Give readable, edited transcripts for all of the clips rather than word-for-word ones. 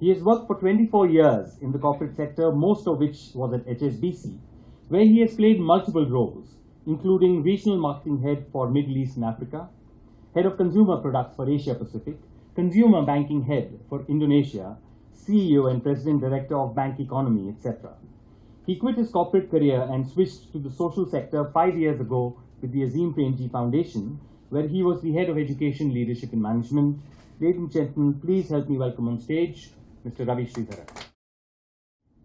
He has worked for 24 years in the corporate sector, most of which was at HSBC, where he has played multiple roles, including regional marketing head for Middle East and Africa, head of consumer products for Asia Pacific, consumer banking head for Indonesia, CEO and president director of Bank Economy, etc. He quit his corporate career and switched to the social sector 5 years ago with the Azim Premji Foundation, where he was the head of education, leadership and management. Ladies and gentlemen, please help me welcome on stage Mr. Ravi Sreedharan.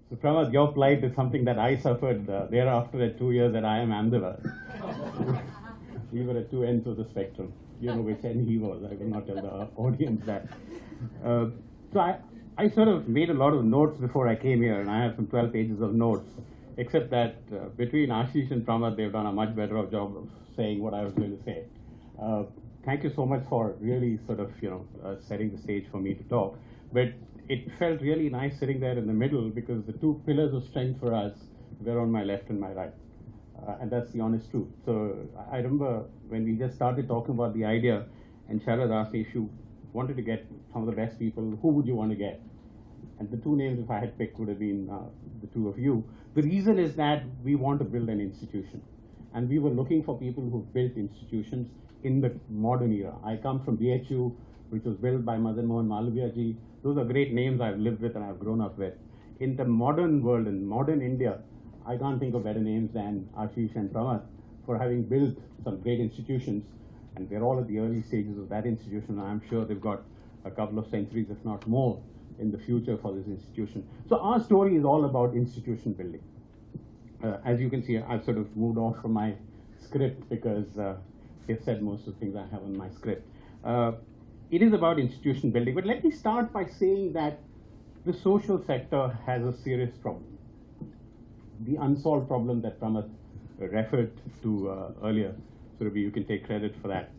So Pramod, your plight is something that I suffered thereafter at 2 years at IIM Ahmedabad. We were at two ends of the spectrum. You know which end he was. I will not tell the audience that. So I sort of made a lot of notes before I came here, and I have some 12 pages of notes, except that between Ashish and Pramod, they've done a much better job of saying what I was going to say. Thank you so much for really sort of, setting the stage for me to talk. But it felt really nice sitting there in the middle because the two pillars of strength for us were on my left and my right. And that's the honest truth. So I remember when we just started talking about the idea, and Sharad asked me if you wanted to get some of the best people, who would you want to get? And the two names, if I had picked, would have been the two of you. The reason is that we want to build an institution. And we were looking for people who've built institutions in the modern era. I come from BHU, which was built by Madan Mohan Malviya ji. Those are great names I've lived with and I've grown up with. In the modern world, in modern India, I can't think of better names than Ashish and Pramod for having built some great institutions. And we're all at the early stages of that institution. I'm sure they've got a couple of centuries, if not more, in the future for this institution. So our story is all about institution building. As you can see, I've sort of moved off from my script because they've said most of the things I have on my script. It is about institution building, but let me start by saying that the social sector has a serious problem. The unsolved problem that Pramod referred to earlier. So Ravi, you can take credit for that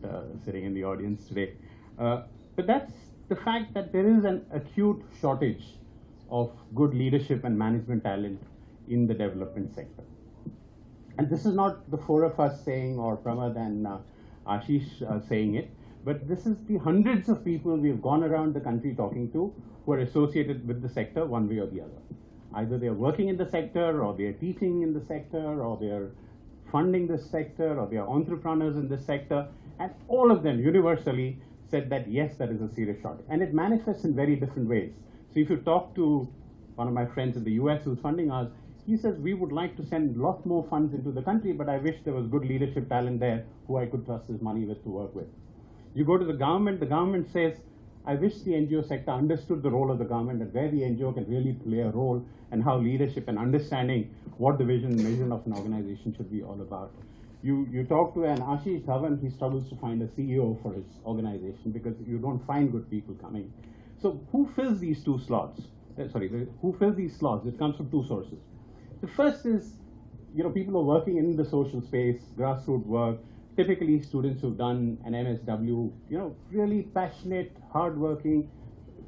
sitting in the audience today. But that's the fact that there is an acute shortage of good leadership and management talent in the development sector. And this is not the four of us saying, or Pramod and Ashish saying it, but this is the hundreds of people we've gone around the country talking to who are associated with the sector one way or the other. Either they're working in the sector, or they're teaching in the sector, or they're funding this sector, or they are entrepreneurs in this sector, and all of them universally said that yes, that is a serious shortage. And it manifests in very different ways. So if you talk to one of my friends in the US who's funding us, he says, we would like to send a lot more funds into the country, but I wish there was good leadership talent there who I could trust this money with to work with. You go to the government says, I wish the NGO sector understood the role of the government and where the NGO can really play a role and how leadership and understanding what the vision and mission of an organization should be all about. You talk to an Ashish Dhawan, he struggles to find a CEO for his organization because you don't find good people coming. So who fills these two slots? Who fills these slots? It comes from two sources. The first is, people who are working in the social space, grassroots work, typically students who've done an MSW, really passionate, hardworking,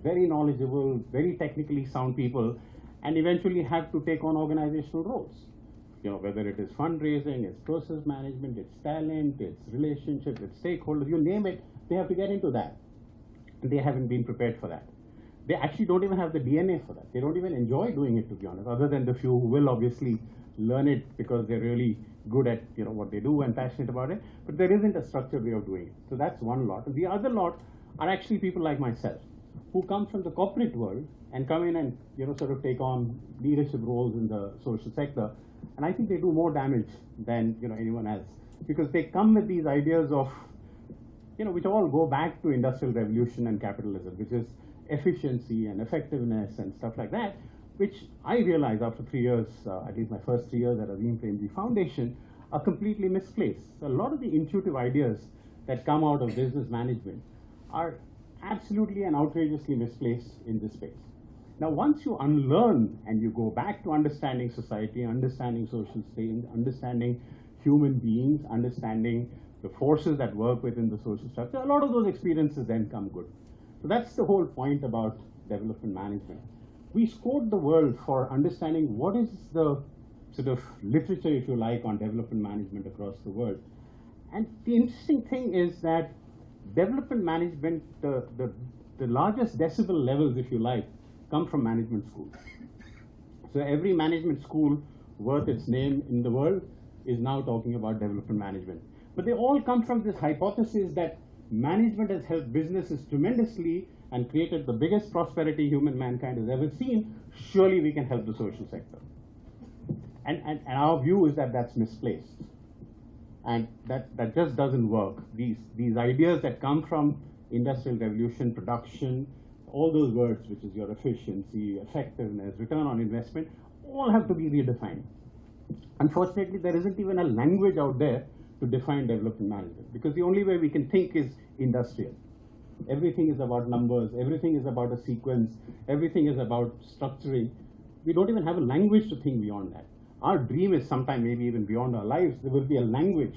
very knowledgeable, very technically sound people, and eventually have to take on organizational roles. Whether it is fundraising, it's process management, it's talent, it's relationship, it's stakeholders, you name it, they have to get into that. And they haven't been prepared for that. They actually don't even have the DNA for that. They don't even enjoy doing it, to be honest, other than the few who will obviously learn it because they're really good at what they do and passionate about it. But there isn't a structured way of doing it. So that's one lot. And the other lot are actually people like myself who come from the corporate world and come in and sort of take on leadership roles in the social sector. And I think they do more damage than anyone else because they come with these ideas of which all go back to industrial revolution and capitalism, which is efficiency and effectiveness and stuff like that, which I realized after 3 years, at least my first 3 years at Azim Premji Foundation, are completely misplaced. So a lot of the intuitive ideas that come out of business management are absolutely and outrageously misplaced in this space. Now, once you unlearn and you go back to understanding society, understanding social state, understanding human beings, understanding the forces that work within the social structure, a lot of those experiences then come good. So that's the whole point about development management. We scored the world for understanding what is the sort of literature, if you like, on development management across the world. And the interesting thing is that development management, the largest decibel levels, if you like, come from management schools. So every management school worth its name in the world is now talking about development management. But they all come from this hypothesis that management has helped businesses tremendously and created the biggest prosperity human mankind has ever seen. Surely we can help the social sector. And our view is that that's misplaced. And that just doesn't work. These ideas that come from industrial revolution, production, all those words, which is your efficiency, effectiveness, return on investment, all have to be redefined. Unfortunately, there isn't even a language out there to define development management, because the only way we can think is industrial. Everything is about numbers, everything is about a sequence, everything is about structuring. We don't even have a language to think beyond that. Our dream is sometime, maybe even beyond our lives, there will be a language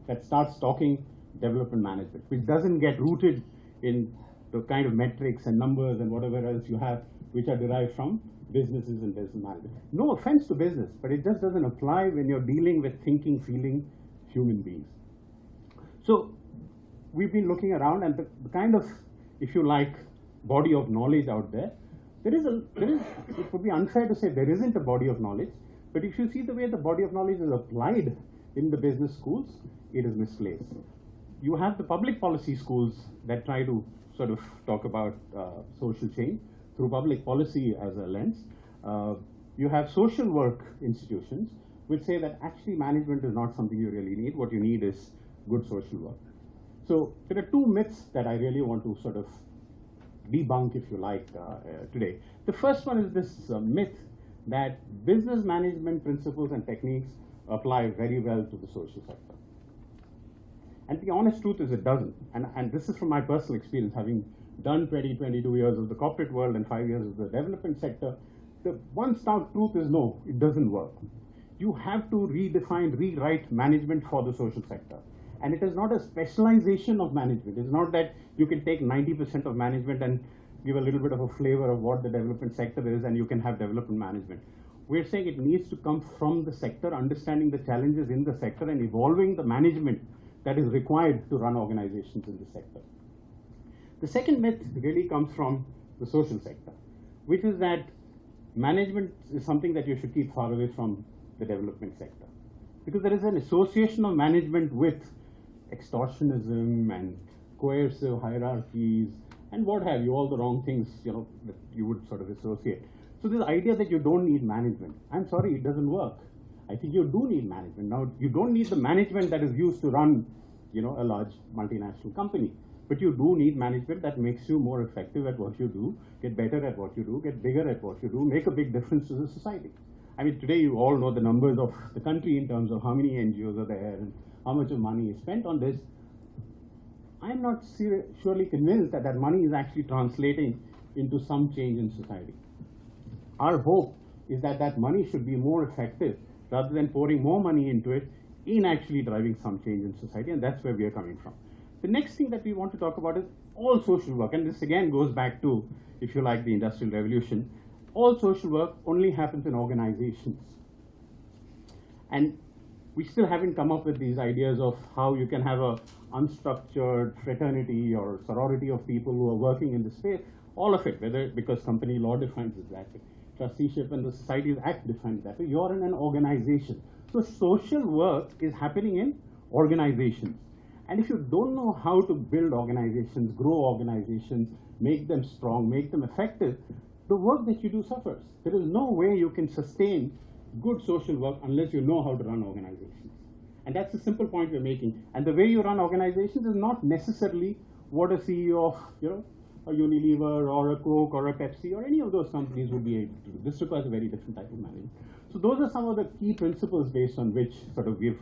that starts talking development management, which doesn't get rooted in the kind of metrics and numbers and whatever else you have, which are derived from businesses and business management. No offense to business, but it just doesn't apply when you're dealing with thinking, feeling human beings. So we've been looking around, and the kind of, if you like, body of knowledge out there, it would be unfair to say there isn't a body of knowledge, but if you see the way the body of knowledge is applied in the business schools, it is misplaced. You have the public policy schools that try to sort of talk about social change through public policy as a lens. You have social work institutions which say that actually management is not something you really need. What you need is good social work. So there are two myths that I really want to sort of debunk, if you like, today. The first one is this myth that business management principles and techniques apply very well to the social sector. And the honest truth is it doesn't. And this is from my personal experience, having done 22 years of the corporate world and 5 years of the development sector. The one stark truth is no, it doesn't work. You have to redefine, rewrite management for the social sector. And it is not a specialization of management. It's not that you can take 90% of management and give a little bit of a flavor of what the development sector is and you can have development management. We're saying it needs to come from the sector, understanding the challenges in the sector and evolving the management that is required to run organizations in the sector. The second myth really comes from the social sector, which is that management is something that you should keep far away from the development sector, because there is an association of management with extortionism and coercive hierarchies and what have you, all the wrong things, you know, that you would sort of associate. So this idea that you don't need management, I'm sorry, it doesn't work. I think you do need management. Now, you don't need the management that is used to run, you know, a large multinational company, but you do need management that makes you more effective at what you do, get better at what you do, get bigger at what you do, make a big difference to the society. I mean, today you all know the numbers of the country in terms of how many NGOs are there and how much of money is spent on this. I'm not surely convinced that that money is actually translating into some change in society. Our hope is that that money should be more effective rather than pouring more money into it in actually driving some change in society, and that's where we are coming from. The next thing that we want to talk about is all social work, and this again goes back to, if you like, the Industrial Revolution. All social work only happens in organizations. And we still haven't come up with these ideas of how you can have a unstructured fraternity or sorority of people who are working in the space, all of it, whether because company law defines it that way, trusteeship and the Societies Act defines that way, you're in an organization. So social work is happening in organizations. And if you don't know how to build organizations, grow organizations, make them strong, make them effective, the work that you do suffers. There is no way you can sustain good social work unless you know how to run organizations. And that's the simple point we're making. And the way you run organizations is not necessarily what a CEO of, you know, a Unilever or a Coke or a Pepsi or any of those companies would be able to do. This requires a very different type of management. So those are some of the key principles based on which sort of we've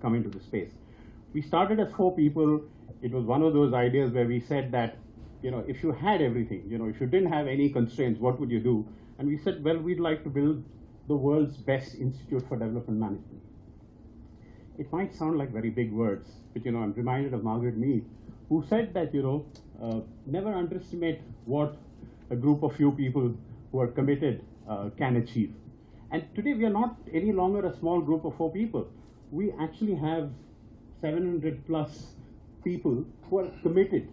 come into the space. We started as 4 people. It was one of those ideas where we said that, you know, if you had everything, you know, if you didn't have any constraints, what would you do? And we said, well, we'd like to build the world's best institute for development management. It might sound like very big words, but, you know, I'm reminded of Margaret Mead, who said that, you know, never underestimate what a group of few people who are committed can achieve. And today we are not any longer a small group of 4 people. We actually have 700 plus people who are committed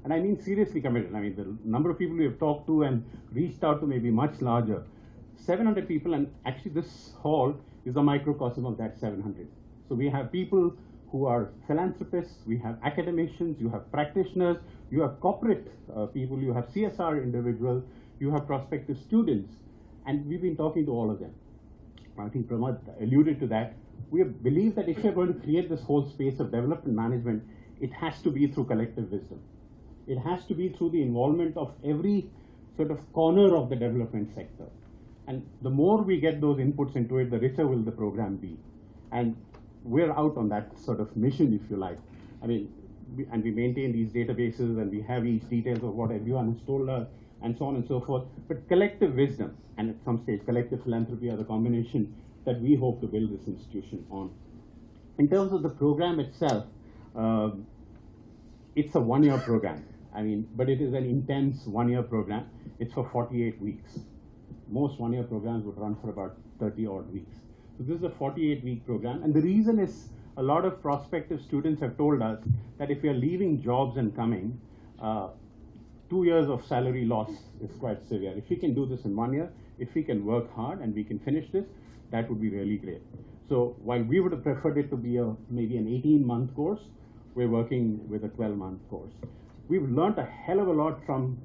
And I mean seriously committed. I mean, the number of people we have talked to and reached out to may be much larger. 700 people, and actually this hall is a microcosm of that 700. So we have people who are philanthropists, we have academicians, you have practitioners, you have corporate people, you have CSR individuals, you have prospective students, and we've been talking to all of them. I think Pramod alluded to that. We believe that if we're going to create this whole space of development management, it has to be through collective wisdom. It has to be through the involvement of every sort of corner of the development sector. And the more we get those inputs into it, the richer will the program be. And we're out on that sort of mission, if you like. I mean, we maintain these databases, and we have each details of what everyone has told us, and so on and so forth. But collective wisdom, and at some stage collective philanthropy, are the combination that we hope to build this institution on. In terms of the program itself, it's a one-year program. I mean, but it is an intense one-year program. It's for 48 weeks. Most one-year programs would run for about 30 odd weeks. So this is a 48-week program, and the reason is a lot of prospective students have told us that if we are leaving jobs and coming, 2 years of salary loss is quite severe. If we can do this in 1 year, if we can work hard and we can finish this, that would be really great. So while we would have preferred it to be maybe an 18-month course, we're working with a 12-month course. We've learned a hell of a lot from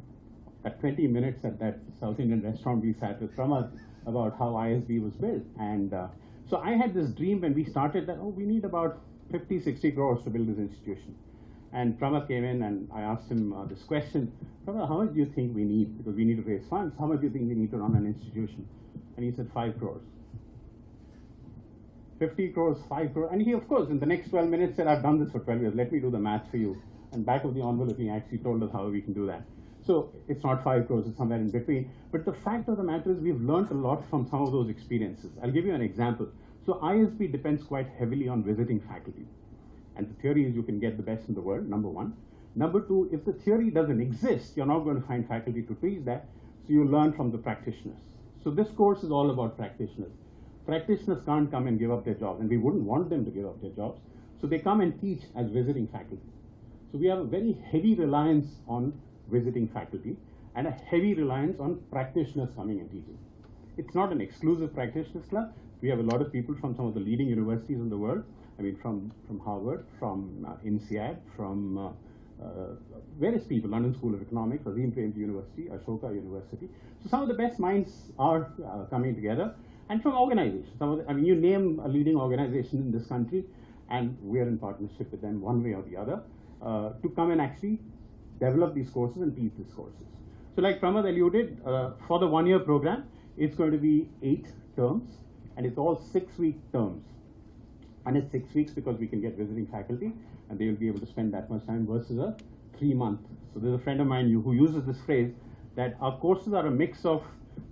that 20 minutes at that South Indian restaurant we sat with Pramod about how ISB was built. And so I had this dream when we started that, we need about 50, 60 crores to build this institution. And Pramod came in and I asked him this question, Pramod, how much do you think we need? Because we need to raise funds. How much do you think we need to run an institution? And he said 5 crores. 50 crores, 5 crores. And he, of course, in the next 12 minutes said, I've done this for 12 years. Let me do the math for you. And back of the envelope, he actually told us how we can do that. So it's not 5 crores, it's somewhere in between. But the fact of the matter is we've learned a lot from some of those experiences. I'll give you an example. So ISB depends quite heavily on visiting faculty. And the theory is you can get the best in the world, number one. Number two, if the theory doesn't exist, you're not going to find faculty to teach that. So you learn from the practitioners. So this course is all about practitioners. Practitioners can't come and give up their jobs, and we wouldn't want them to give up their jobs. So they come and teach as visiting faculty. So we have a very heavy reliance on visiting faculty and a heavy reliance on practitioners coming and teaching. It's not an exclusive practitioners club. We have a lot of people from some of the leading universities in the world. I mean, from Harvard, from INSEAD, from various people, London School of Economics, Azim Premji University, Ashoka University. So some of the best minds are coming together, and from organizations. You name a leading organization in this country, and we're in partnership with them one way or the other to come and actually develop these courses and teach these courses. So like Pramod alluded, for the one-year program, it's going to be 8 terms, and it's all 6-week terms. And it's 6 weeks because we can get visiting faculty, and they will be able to spend that much time versus a 3-month. So there's a friend of mine who uses this phrase that our courses are a mix of,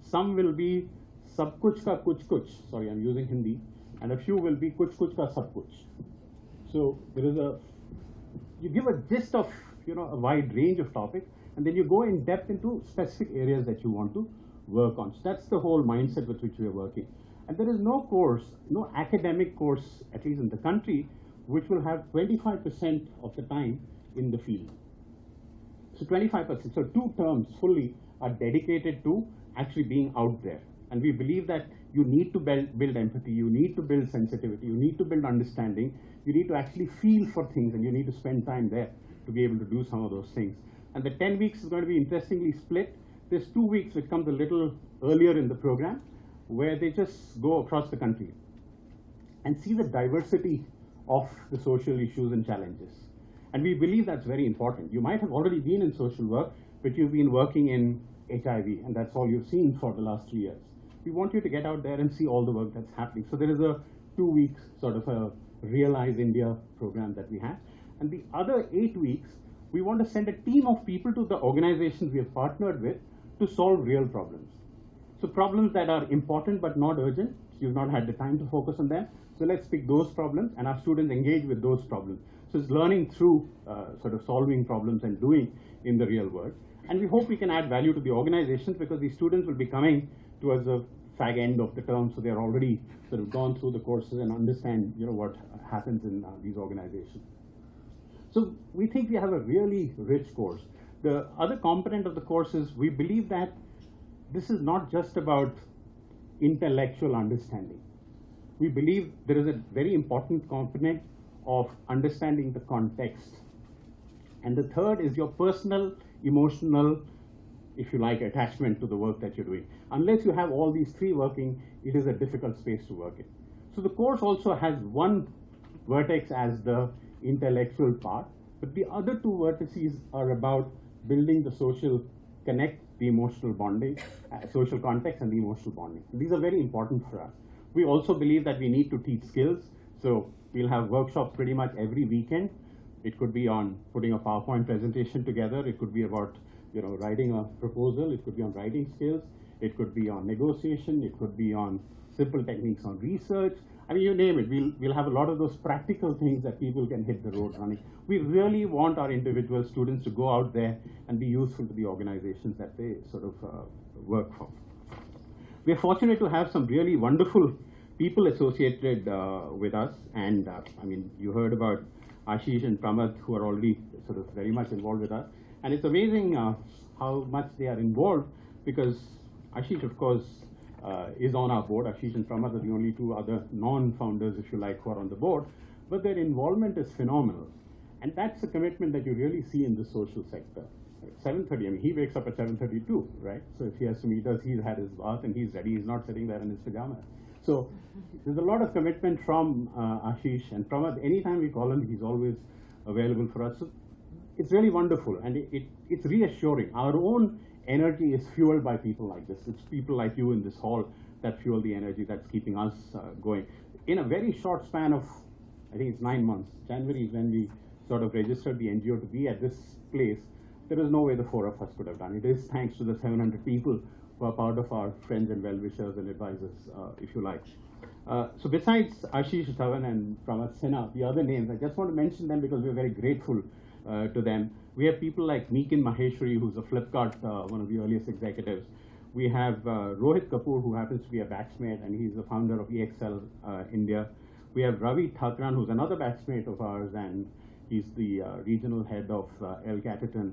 some will be sab kuch ka kuch kuch, sorry, I'm using Hindi, and a few will be kuch kuch ka sab kuch. So there is you give a gist of, a wide range of topics, and then you go in depth into specific areas that you want to work on. So that's the whole mindset with which we are working. And there is no course, no academic course, at least in the country, which will have 25% of the time in the field. So 25%, so 2 terms fully are dedicated to actually being out there. And we believe that you need to build empathy, you need to build sensitivity, you need to build understanding, you need to actually feel for things, and you need to spend time there to be able to do some of those things. And the 10 weeks is going to be interestingly split. There's 2 weeks which comes a little earlier in the program, where they just go across the country and see the diversity of the social issues and challenges. And we believe that's very important. You might have already been in social work, but you've been working in HIV, and that's all you've seen for the last 3 years. We want you to get out there and see all the work that's happening. So there is a 2-week sort of a Realize India program that we have. And the other 8 weeks, we want to send a team of people to the organizations we have partnered with to solve real problems. So problems that are important but not urgent, you've not had the time to focus on them. So let's pick those problems, and our students engage with those problems. So it's learning through sort of solving problems and doing in the real world. And we hope we can add value to the organizations, because these students will be coming towards the fag end of the term, so they're already sort of gone through the courses and understand what happens in these organizations. So we think we have a really rich course. The other component of the course is we believe that this is not just about intellectual understanding. We believe there is a very important component of understanding the context. And the third is your personal, emotional, if you like, attachment to the work that you're doing. Unless you have all these three working, it is a difficult space to work in. So the course also has one vertex as the intellectual part, but the other two vertices are about building the social connect, the emotional bonding, social context and the emotional bonding. These are very important for us. We also believe that we need to teach skills. So we'll have workshops pretty much every weekend. It could be on putting a PowerPoint presentation together. It could be about writing a proposal. It could be on writing skills. It could be on negotiation. It could be on simple techniques on research. I mean, you name it. We'll have a lot of those practical things that people can hit the road running. We really want our individual students to go out there and be useful to the organizations that they sort of work for. We're fortunate to have some really wonderful people associated with us. And I mean, you heard about Ashish and Pramad, who are already sort of very much involved with us. And it's amazing how much they are involved, because Ashish, of course, is on our board. Ashish and Pramad are the only two other non-founders, if you like, who are on the board. But their involvement is phenomenal. And that's a commitment that you really see in the social sector. 7:30, I mean, he wakes up at 7:30 too, right? So if he has to meet us, he's had his bath and he's ready. He's not sitting there in his pajamas. So there's a lot of commitment from Ashish and Pramad. Anytime we call him, he's always available for us. So it's really wonderful, and it's reassuring. Our own energy is fueled by people like this. It's people like you in this hall that fuel the energy that's keeping us going. In a very short span of, I think it's 9 months, January is when we sort of registered the NGO to be at this place. There is no way the four of us could have done it. It is thanks to the 700 people who are part of our friends and well-wishers and advisors, if you like. So besides Ashish Dhawan and Pramad Sinha, the other names, I just want to mention them because we're very grateful to them. We have people like Meekin Maheshwari, who's a Flipkart, one of the earliest executives. We have Rohit Kapoor, who happens to be a batchmate, and he's the founder of EXL India. We have Ravi Thakran, who's another batchmate of ours, and he's the regional head of El Cataton.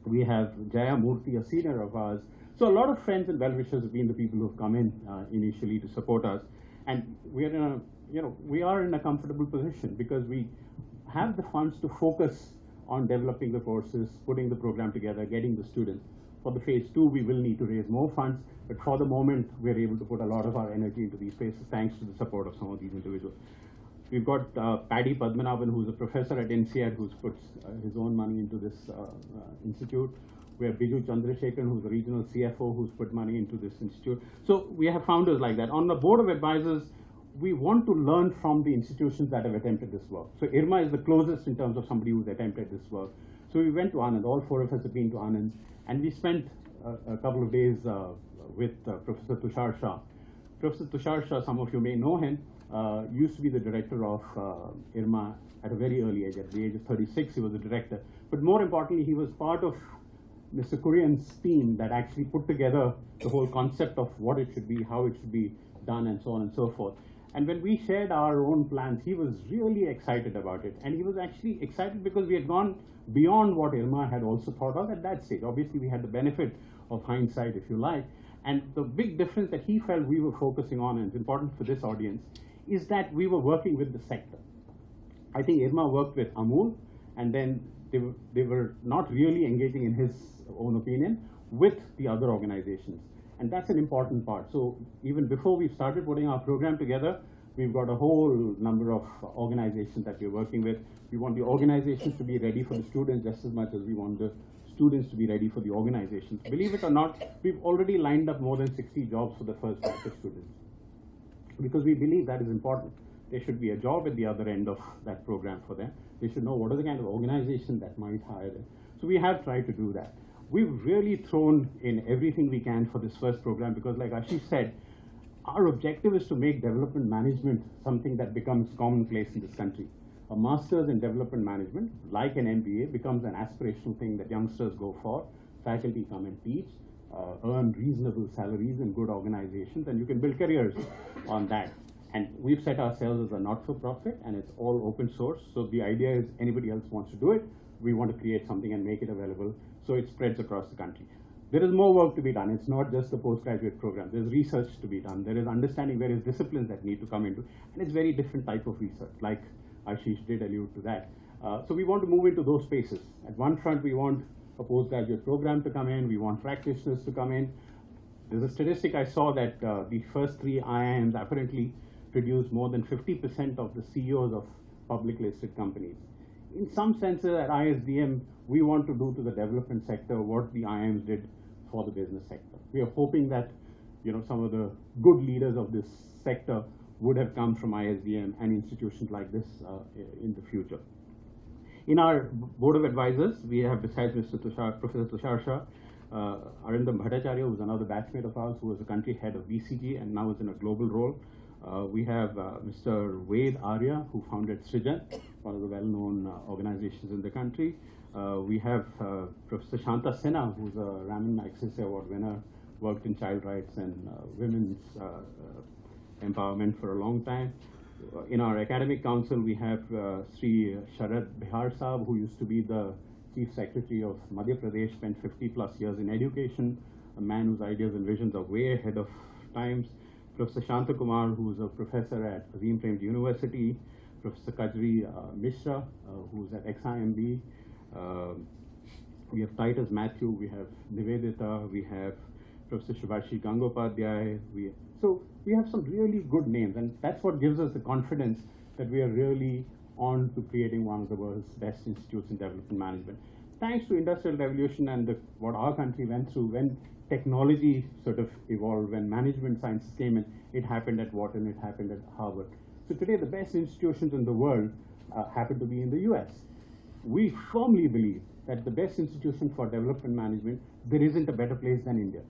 We have Jaya Murthy, a senior of ours. So a lot of friends and well-wishers have been the people who have come in initially to support us. And we are in a comfortable position because we have the funds to focus on developing the courses, putting the program together, getting the students. For the phase 2, we will need to raise more funds, but for the moment, we're able to put a lot of our energy into these spaces thanks to the support of some of these individuals. We've got Paddy Padmanabhan, who's a professor at INSEAD, who's put his own money into this institute. We have Biju Chandrasekharan, who's a regional CFO, who's put money into this institute. So we have founders like that. On the board of advisors, we want to learn from the institutions that have attempted this work. So IRMA is the closest in terms of somebody who's attempted this work. So we went to Anand, all four of us have been to Anand, and we spent a couple of days with Professor Tushar Shah. Professor Tushar Shah, some of you may know him, used to be the director of IRMA at a very early age. At the age of 36, he was the director. But more importantly, he was part of Mr. Kurian's team that actually put together the whole concept of what it should be, how it should be done, and so on and so forth. And when we shared our own plans, he was really excited about it. And he was actually excited because we had gone beyond what IRMA had also thought of at that stage. Obviously, we had the benefit of hindsight, if you like. And the big difference that he felt we were focusing on, and it's important for this audience, is that we were working with the sector. I think IRMA worked with Amul, and then they were not really engaging, in his own opinion, with the other organizations. And that's an important part. So even before we started putting our program together, we've got a whole number of organizations that we're working with. We want the organizations to be ready for the students just as much as we want the students to be ready for the organizations. Believe it or not, we've already lined up more than 60 jobs for the first batch of students, because we believe that is important. There should be a job at the other end of that program for them. They should know what are the kind of organization that might hire them. So we have tried to do that. We've really thrown in everything we can for this first program because, like Ashish said, our objective is to make development management something that becomes commonplace in this country. A master's in development management, like an MBA, becomes an aspirational thing that youngsters go for. Faculty come and teach, earn reasonable salaries in good organizations, and you can build careers on that. And we've set ourselves as a not-for-profit, and it's all open source. So the idea is anybody else wants to do it, we want to create something and make it available so it spreads across the country. There is more work to be done. It's not just the postgraduate program. There's research to be done. There is understanding various disciplines that need to come into, and it's very different type of research, like Ashish did allude to that. So we want to move into those spaces. At one front, we want a postgraduate program to come in. We want practitioners to come in. There's a statistic I saw that the first 3 IIMs apparently produce more than 50% of the CEOs of public listed companies. In some sense, at ISDM, we want to do to the development sector what the IIMs did for the business sector. We are hoping that some of the good leaders of this sector would have come from ISDM and institutions like this in the future. In our board of advisors, we have, besides Professor Tushar Shah, Arindam Bhattacharya, who is another batchmate of ours, who was the country head of BCG and now is in a global role. We have Mr. Ved Arya, who founded Srijan, one of the well-known organizations in the country. We have Professor Shanta Sinha, who's a Raman Magsaysay Award winner, worked in child rights and women's empowerment for a long time. In our academic council, we have Sri Sharad Bihar Saab, who used to be the Chief Secretary of Madhya Pradesh, spent 50+ years in education, a man whose ideas and visions are way ahead of times. Professor Shanta Kumar, who is a professor at Azim Premji University. Professor Kajri Mishra, who's at XIMB. We have Titus Matthew, we have Nivedita, we have Professor Subhashi Gangopadhyay. So we have some really good names, and that's what gives us the confidence that we are really on to creating one of the world's best institutes in development management. Thanks to industrial revolution and what our country went through, when technology sort of evolved, when management sciences came in, it happened at Wharton, it happened at Harvard. So today the best institutions in the world happen to be in the US. We firmly believe that the best institution for development management, there isn't a better place than India.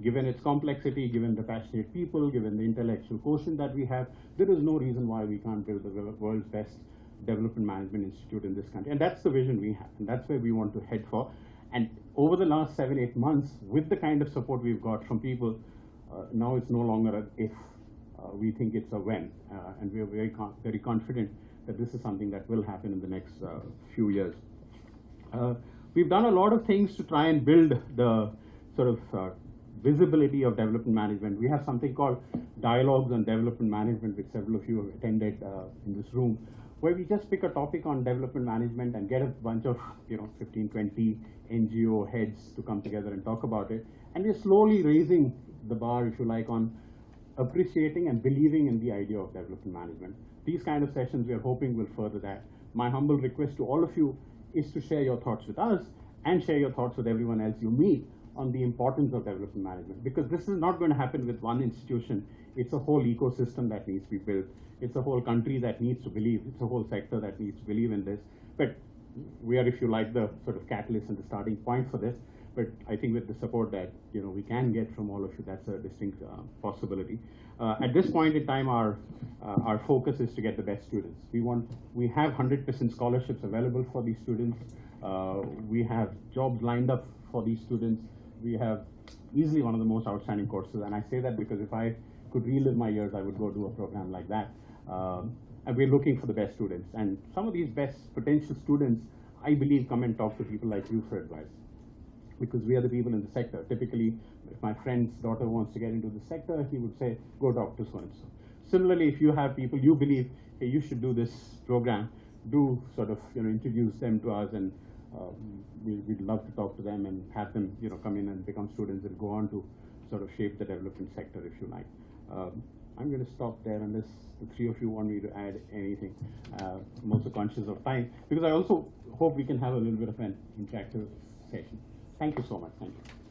Given its complexity, given the passionate people, given the intellectual quotient that we have, there is no reason why we can't build the world's best development management institute in this country. And that's the vision we have, and that's where we want to head for. And over the last 7-8 months, with the kind of support we've got from people, now it's no longer an if. We think it's a when, and we are very confident that this is something that will happen in the next few years. We've done a lot of things to try and build the sort of visibility of development management. We have something called Dialogues on Development Management, which several of you have attended in this room, where we just pick a topic on development management and get a bunch of 15, 20 NGO heads to come together and talk about it. And we're slowly raising the bar, if you like, on appreciating and believing in the idea of development management. These kind of sessions we are hoping will further that. My humble request to all of you is to share your thoughts with us and share your thoughts with everyone else you meet on the importance of development management, because this is not going to happen with one institution. It's a whole ecosystem that needs to be built. It's a whole country that needs to believe. It's a whole sector that needs to believe in this. But we are, if you like, the sort of catalyst and the starting point for this. But I think with the support that we can get from all of you, that's a distinct possibility. At this point in time, our focus is to get the best students. We have 100% scholarships available for these students. We have jobs lined up for these students. We have easily one of the most outstanding courses, and I say that because if I could relive my years, I would go do a program like that. And we're looking for the best students. And some of these best potential students, I believe, come and talk to people like you for advice, because we are the people in the sector. Typically, if my friend's daughter wants to get into the sector, he would say, go talk to so-and-so. Similarly, if you have people you believe, hey, you should do this program, do sort of introduce them to us, and we'd love to talk to them and have them come in and become students and go on to sort of shape the development sector, if you like. I'm going to stop there unless the three of you want me to add anything. I'm also conscious of time, because I also hope we can have a little bit of an interactive session. Thank you so much. Thank you.